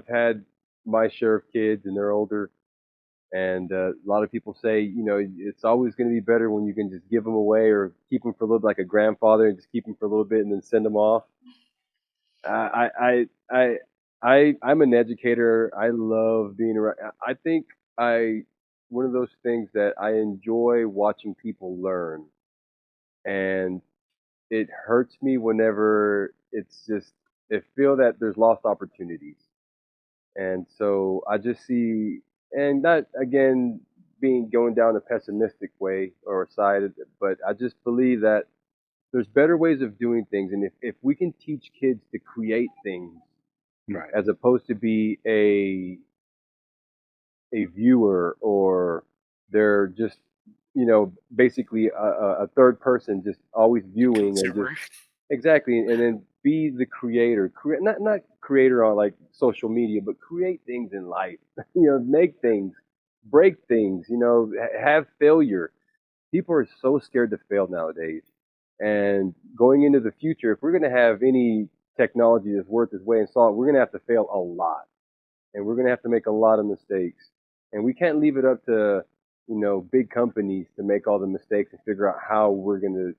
had my share of kids, and they're older. And a lot of people say, it's always going to be better when you can just give them away or keep them for a little bit, like a grandfather, and just keep them for a little bit and then send them off. I'm an educator. I love being around. I think I one of those things that I enjoy watching people learn, and it hurts me whenever it's just I feel that there's lost opportunities. And so I just see, and not again being going down a pessimistic way or side, but I just believe that there's better ways of doing things. And if we can teach kids to create things Right. as opposed to be a viewer, or they're just, basically a third person just always viewing and just Consumer. exactly, and then be the creator, not creator on like social media, but create things in life. Make things, break things. Have failure. People are so scared to fail nowadays, and going into the future, if we're going to have any technology that's worth its weight in salt, we're going to have to fail a lot, and we're going to have to make a lot of mistakes, and we can't leave it up to big companies to make all the mistakes and figure out how we're going to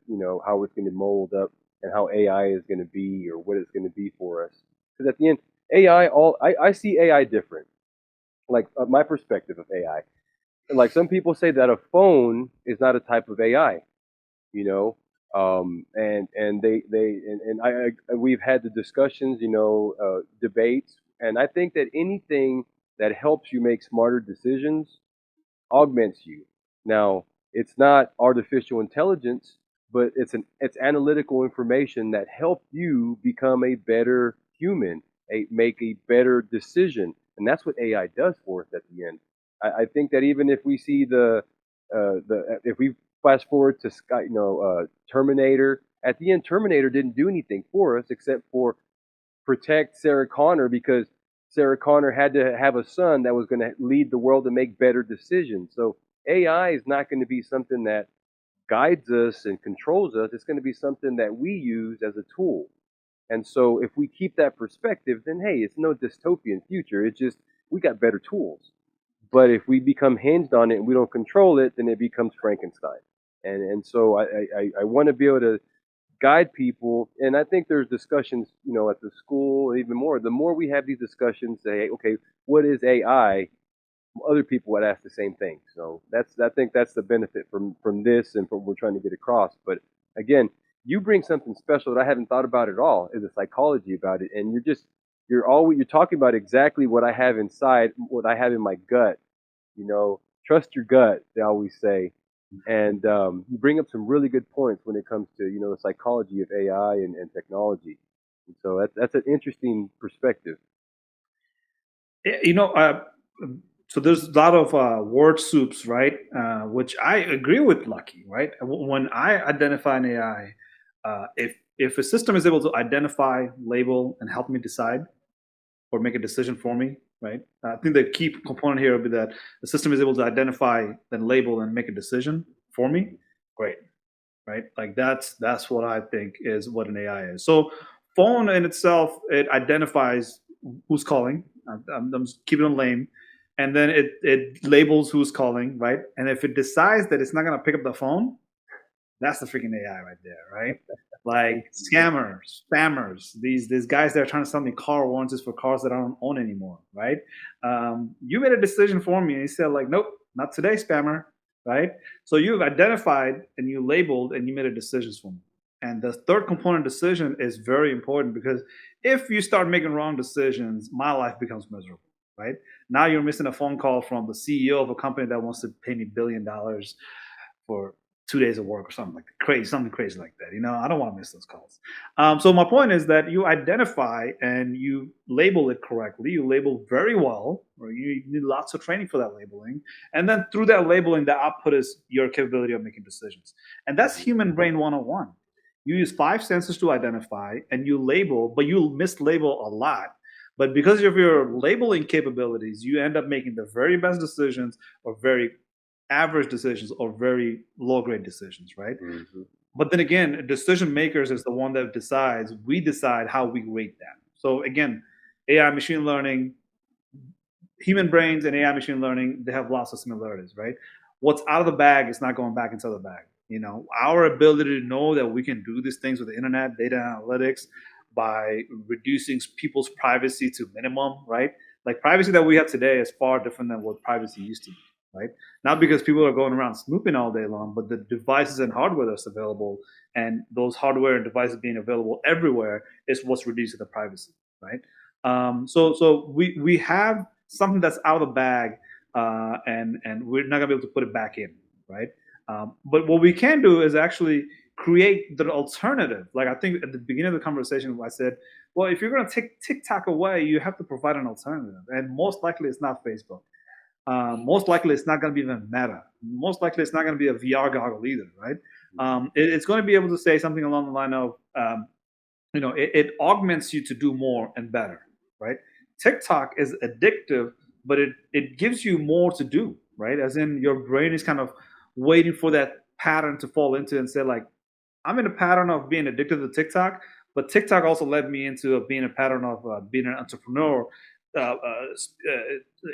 how it's going to mold up and how AI is going to be or what it's going to be for us. Because at the end, I see AI different. Like my perspective of AI, like some people say that a phone is not a type of AI, you know, and we've had the discussions, debates, and I think that anything that helps you make smarter decisions augments you. Now, it's not artificial intelligence, but it's analytical information that help you become a better human, make a better decision, and that's what AI does for us at the end. I think that even if we see if we fast forward to Terminator, at the end, Terminator didn't do anything for us except for protect Sarah Connor, because Sarah Connor had to have a son that was going to lead the world to make better decisions. So AI is not going to be something that guides us and controls us. It's going to be something that we use as a tool. And so if we keep that perspective, then hey, it's no dystopian future. It's just we got better tools. But if we become hinged on it and we don't control it, then it becomes Frankenstein. And so I want to be able to guide people. And I think there's discussions, at the school, even more. The more we have these discussions, say, okay, what is AI? Other people would ask the same thing. So I think that's the benefit from this and from what we're trying to get across. But again, you bring something special that I haven't thought about at all, is the psychology about it. And you're talking about exactly what I have inside, what I have in my gut. Trust your gut, they always say. And you bring up some really good points when it comes to the psychology of AI and technology. And so that's an interesting perspective. You know, so there's a lot of word soups, right? Which I agree with Lucky, right? When I identify an AI, if a system is able to identify, label, and help me decide or make a decision for me, right? I think the key component here would be that the system is able to identify, then label, and make a decision for me. Great, right? Like that's what I think is what an AI is. So phone in itself, it identifies who's calling. I'm just keeping it lame, and then it labels who's calling, right? And if it decides that it's not gonna pick up the phone, that's the freaking AI right there, right? Like scammers, spammers, these guys that are trying to sell me car warranties for cars that I don't own anymore, right? You made a decision for me, and you said like, nope, not today, spammer, right? So you've identified and you labeled and you made a decision for me. And the third component decision is very important, because if you start making wrong decisions, my life becomes miserable, right? Now you're missing a phone call from the CEO of a company that wants to pay me $1 billion for 2 days of work or something crazy like that. I don't want to miss those calls. So my point is that you identify and you label it correctly. You label very well, or you need lots of training for that labeling. And then through that labeling, the output is your capability of making decisions. And that's human brain 101. You use five senses to identify and you label, but you mislabel a lot. But because of your labeling capabilities, you end up making the very best decisions or very average decisions or very low grade decisions, right? Mm-hmm. But then again, decision makers is the one that decides. We decide how we rate that. So again, AI, machine learning, human brains and AI machine learning, they have lots of similarities, right? What's out of the bag is not going back into the bag. You know, our ability to know that we can do these things with the internet, data analytics, by reducing people's privacy to minimum, right? Like privacy that we have today is far different than what privacy used to be, right? Not because people are going around snooping all day long, but the devices and hardware that's available, and those hardware and devices being available everywhere is what's reducing the privacy, right? So we have something that's out of the bag, and we're not gonna be able to put it back in, right? But what we can do is actually create the alternative. Like I think at the beginning of the conversation, I said, well, if you're gonna take TikTok away, you have to provide an alternative, and most likely it's not Facebook. Most likely it's not going to be even Meta. Most likely it's not going to be a VR goggle either, right? It's going to be able to say something along the line of, it augments you to do more and better, right? TikTok is addictive, but it gives you more to do, right? As in your brain is kind of waiting for that pattern to fall into and say like, I'm in a pattern of being addicted to TikTok, but TikTok also led me into being a pattern of being an entrepreneur,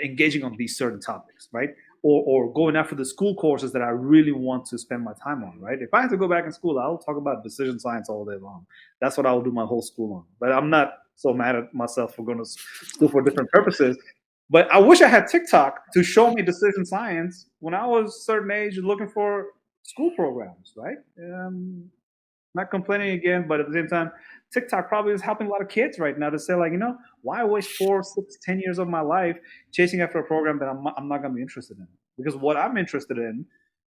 engaging on these certain topics, right? Or going after the school courses that I really want to spend my time on, right? If I had to go back in school, I'll talk about decision science all day long. That's what I will do my whole school on. But I'm not so mad at myself for going to school for different purposes. But I wish I had TikTok to show me decision science when I was a certain age looking for school programs, right? Not complaining again, but at the same time, TikTok probably is helping a lot of kids right now to say like, why waste 4, 6, 10 years of my life chasing after a program that I'm not going to be interested in? Because what I'm interested in,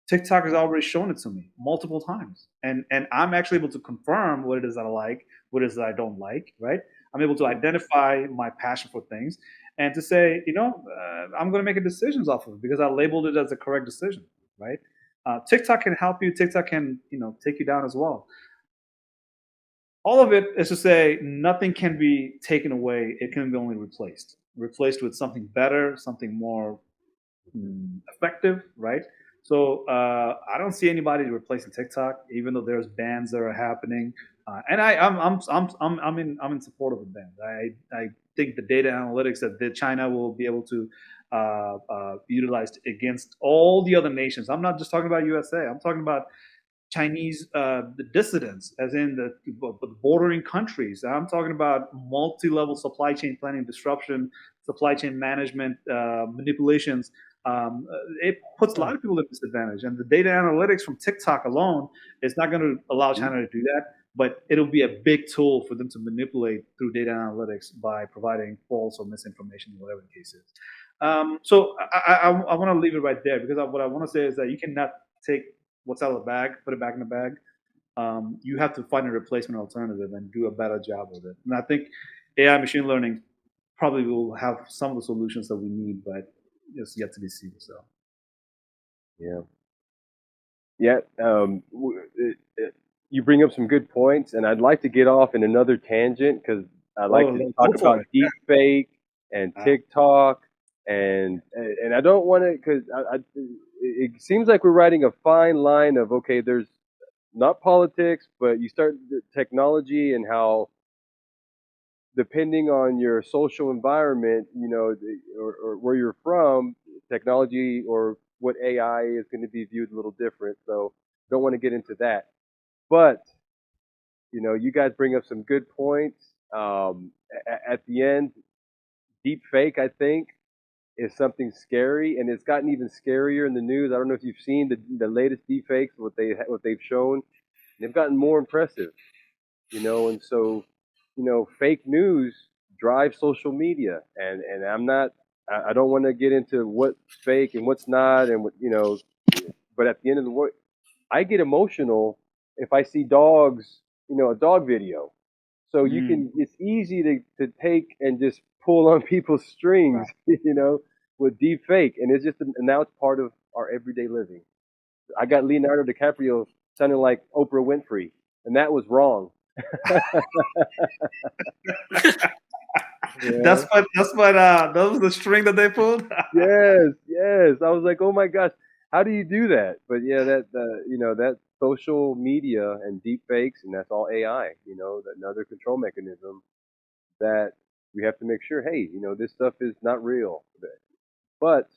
TikTok has already shown it to me multiple times, and I'm actually able to confirm what it is that I like, what it is that I don't like, right? I'm able to identify my passion for things, and to say, I'm going to make a decisions off of it because I labeled it as the correct decision, right? TikTok can help you. TikTok can, take you down as well. All of it is to say nothing can be taken away. It can be only replaced with something better, something more effective, right? So I don't see anybody replacing TikTok, even though there's bans that are happening. And I'm in support of the ban. I think the data analytics that China will be able to utilize against all the other nations. I'm not just talking about USA. I'm talking about Chinese the dissidents, as in the bordering countries. I'm talking about multi-level supply chain planning, disruption, supply chain management, manipulations. It puts a lot of people at disadvantage. And the data analytics from TikTok alone is not going to allow China to do that, but it'll be a big tool for them to manipulate through data analytics by providing false or misinformation, whatever the case is. So I want to leave it right there because what I want to say is that you cannot take what's out of the bag, put it back in the bag. You have to find a replacement alternative and do a better job with it. And I think AI machine learning probably will have some of the solutions that we need, but it's yet to be seen. So, yeah. You bring up some good points, and I'd like to get off in another tangent because I like to talk about deep fake and TikTok, and I don't want to because it seems like we're riding a fine line of okay, there's not politics, but you start the technology and how depending on your social environment, or where you're from, technology or what AI is going to be viewed a little different. So don't want to get into that. But, you guys bring up some good points. At the end, deep fake, I think, is something scary, and it's gotten even scarier in the news. I don't know if you've seen the latest deep fakes, what they've shown. They've gotten more impressive, and so, fake news drives social media, and I don't want to get into what's fake and what's not, and but at the end of the day, I get emotional if I see dogs, a dog video. So it's easy to take and just pull on people's strings, right. With deep fake. And it's just, now it's part of our everyday living. I got Leonardo DiCaprio sounding like Oprah Winfrey, and that was wrong. That's what that was the string that they pulled. Yes. I was like, oh my gosh, how do you do that? But yeah, that social media and deep fakes, and that's all AI. Another control mechanism that we have to make sure. Hey, this stuff is not real. But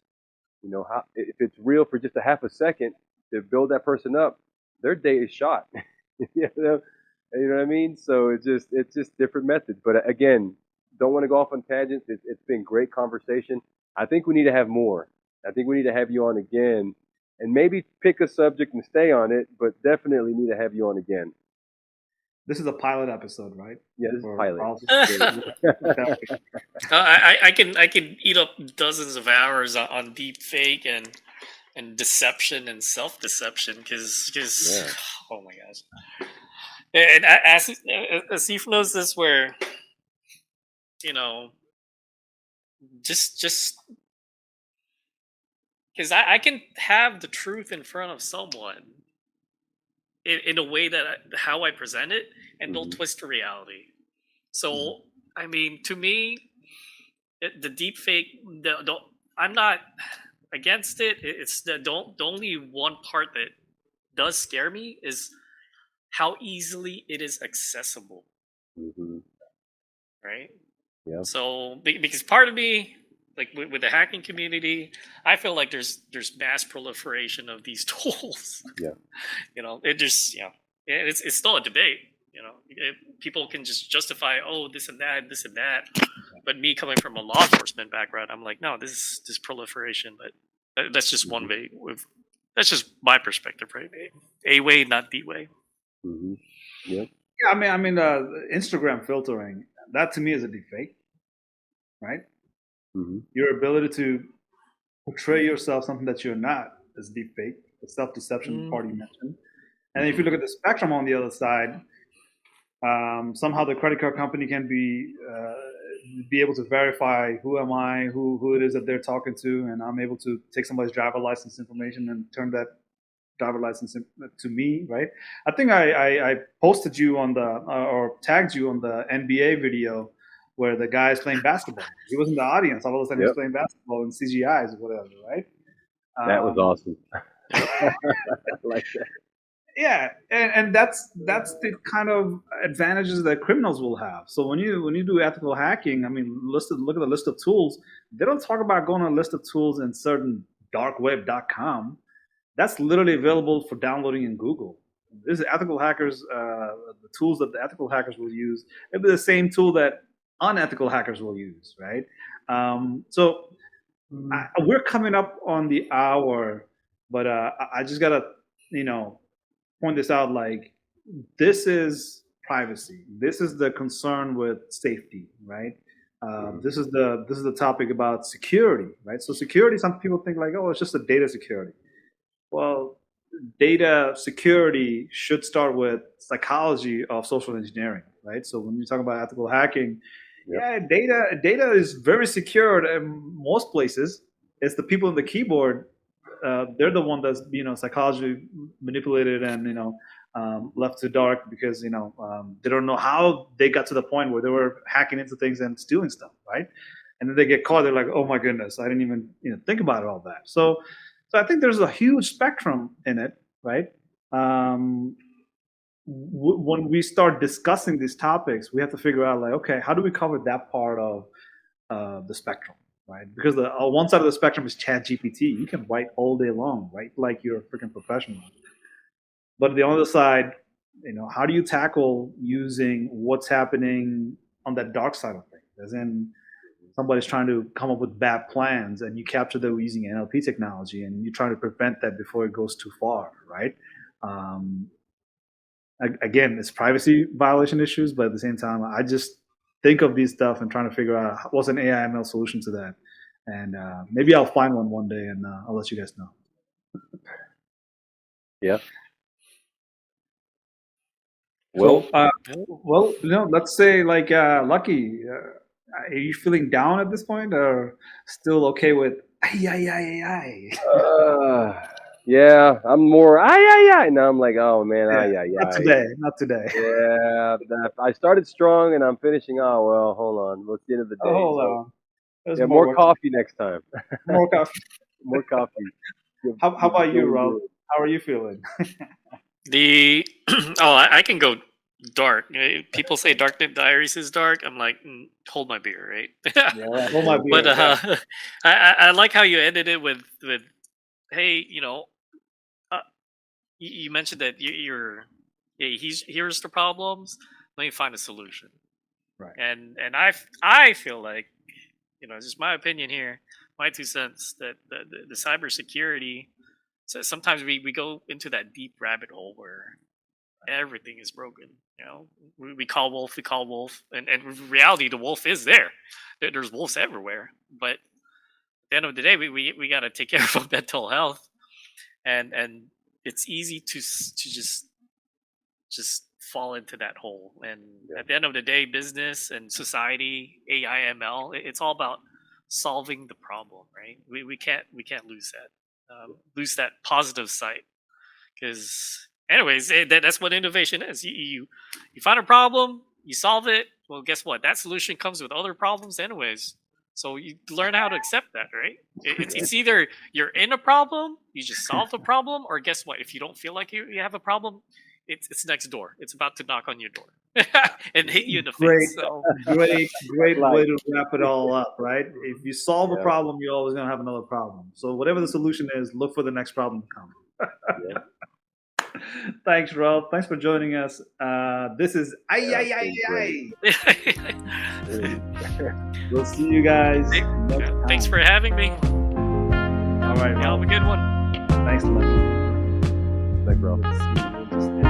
if it's real for just a half a second to build that person up, their day is shot. you know, you know what I mean? So it's just different methods. But again, don't want to go off on tangents. It's been great conversation. I think we need to have more. I think we need to have you on again, and maybe pick a subject and stay on it. But definitely need to have you on again. This is a pilot episode, right? Yeah, this is Or pilot. I can eat up dozens of hours on deep fake and deception and self deception because Yeah. oh my gosh. And Asif knows this where just because I can have the truth in front of someone in a way that how I present it, and they'll twist the reality. So I mean, to me, the deep fake, I'm not against it. It's the only one part that does scare me is how easily it is accessible, Mm-hmm. right? Yeah. So because part of me, like with the hacking community, I feel like there's mass proliferation of these tools. Yeah. It just it's still a debate. People can just justify this and that, but me coming from a law enforcement background, I'm like, no, this is proliferation. But that's just one way. That's just my perspective, right? A way, not the way. Mm-hmm. Yep. Yeah, I mean, Instagram filtering, that to me is a deep fake, right? Mm-hmm. Your ability to portray yourself something that you're not is deep fake. The self-deception part you mentioned. And if you look at the spectrum on the other side, somehow the credit card company can be able to verify who am I, who it is that they're talking to, and I'm able to take somebody's driver license information and turn that driver license to me, right? I think I posted you on the or tagged you on the NBA video where the guy is playing basketball. He was in the audience. All of a sudden, he was playing basketball in CGIs or whatever, right? That was awesome. I like that. Yeah, and that's the kind of advantages that criminals will have. So when you do ethical hacking, I mean, look at the list of tools. They don't talk about going on a list of tools in certain darkweb.com. That's literally available for downloading in Google. This is ethical hackers. The tools that the ethical hackers will use, maybe the same tool that unethical hackers will use, right? So we're coming up on the hour, but I just gotta, point this out. Like, this is privacy. This is the concern with safety, right? This is the topic about security, right? So security, some people think like, oh, it's just a data security. Well, data security should start with psychology of social engineering, right? So when you talk about ethical hacking, data is very secured in most places. It's the people in the keyboard. They're the one that's psychologically manipulated and left to dark because they don't know how they got to the point where they were hacking into things and stealing stuff, right? And then they get caught. They're like, oh my goodness, I didn't even think about all that. So I think there's a huge spectrum in it, right? When we start discussing these topics, we have to figure out like, okay, how do we cover that part of the spectrum, right? Because on one side of the spectrum is ChatGPT. You can write all day long, right? Like you're a freaking professional. But the other side, how do you tackle using what's happening on that dark side of things? As in, somebody's trying to come up with bad plans, and you capture them using NLP technology, and you try to prevent that before it goes too far, right? Again, it's privacy violation issues, but at the same time, I just think of these stuff and trying to figure out what's an AI ML solution to that. And maybe I'll find one day, and I'll let you guys know. Yeah. Well, let's say like Lucky, are you feeling down at this point, or still okay with AyAyAyAi? Yeah, I'm more AyAyAyAi. Now I'm like, oh man, Yeah, AyAyAyAi. not today. Not today. Yeah, I started strong and I'm finishing. Oh well, hold on. What's the end of the Oh, day? hold So on. There's yeah, more more work. coffee next time. More coffee. More coffee. How about you, Feeling Rob? good. How are you feeling? The I can go dark. People say Dark Knight Diaries is dark. I'm like, hold my beer, right? Yeah, Oh my But beer. Yeah. I like how you ended it with hey, uh, you mentioned that yeah, here's the problems. Let me find a solution. Right. And I feel like, it's just my opinion here, my 2 cents, that the cybersecurity. So sometimes we go into that deep rabbit hole where everything is broken. We call wolf, and in reality, the wolf is there. There's wolves everywhere. But at the end of the day, we got to take care of our mental health, and it's easy to just fall into that hole. And Yeah. at the end of the day, business and society, AI, ML, it's all about solving the problem, right? We can't lose that positive side, because anyways, that's what innovation is. You find a problem, you solve it. Well, guess what? That solution comes with other problems anyways. So you learn how to accept that, right? It's either you're in a problem, you just solve the problem, or guess what? If you don't feel like you have a problem, it's next door. It's about to knock on your door and hit you in the Great, face. So great Like, way to wrap it all up, right? If you solve a yeah, problem, you're always gonna have another problem. So whatever the solution is, look for the next problem to come. yeah, Thanks, Rob. Thanks for joining us. This is yeah, it's been great. We'll see you guys next time. thanks for having me. All right, Y'all have Rob. a good one. Thanks, Lucky. Like, bro. Let's see.